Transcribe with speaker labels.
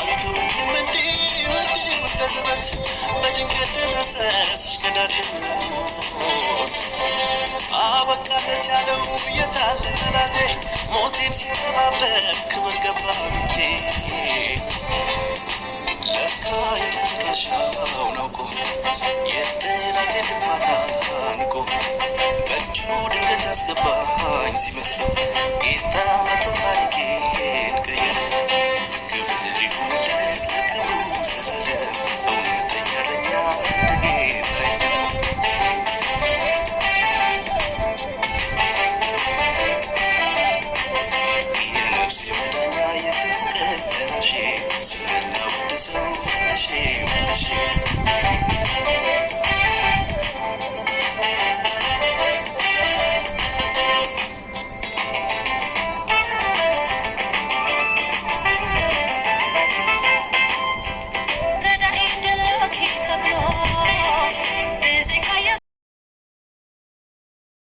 Speaker 1: አልተውኝም እንዲህ ከዘበት በድንገት ደረሰሽ ከዳድሞት አበቃለት ያለው የታለ ጠላቴ ሞቴን ሲጠባበቅ ክብር ገባ ቤቴ ለካ የመጨረሻው ነው እኮ የጠላቴ ድንፋታ ንቆ በእጁ ድንገት ያስገባኝ ሲመስለው ጌታ መቶ ታሪኬን ቀየረ። ክብር ይሁንለት ለክብሩ ዘላለም እውነተኛ እረኛ እንደ ጌታዬ የነፍሴ መዳኛ የክፉ ቀን ደራሼ ስምህን አወድሰው መልሼ